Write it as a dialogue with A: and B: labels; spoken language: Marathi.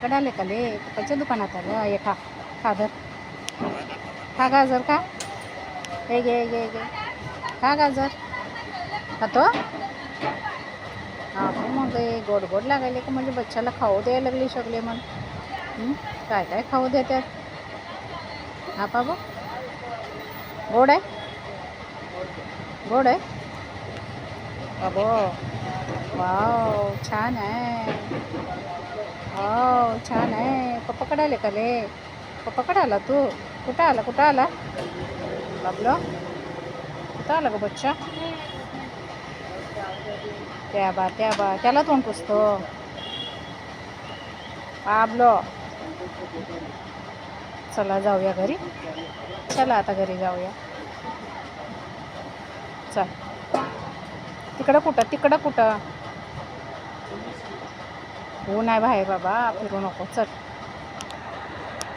A: कडे आले का ले पप्पाच्या दुकानात आलं हे खा खा खा गाजर खा हे घे खा गाजर खातो हा मग गोड गोड लागायले का म्हणजे बच्चाला खाऊ द्यायला लागली सगळे मग काय काय खाऊ देतात हा बाबा गोड आहे गोड आहे बाबो वाव छान आहे छान आहे पप्पाकडे आले का ले पप्पाकडे आला तू कुठं आला बाबलो कुठं आला ग बच्चा त्या बा त्याला तोंड पुसतो बाबलो चला जाऊया घरी चला आता घरी जाऊया चल तिकडं कुठं ऊन आहे बाहेर बाबा फिरू नको चल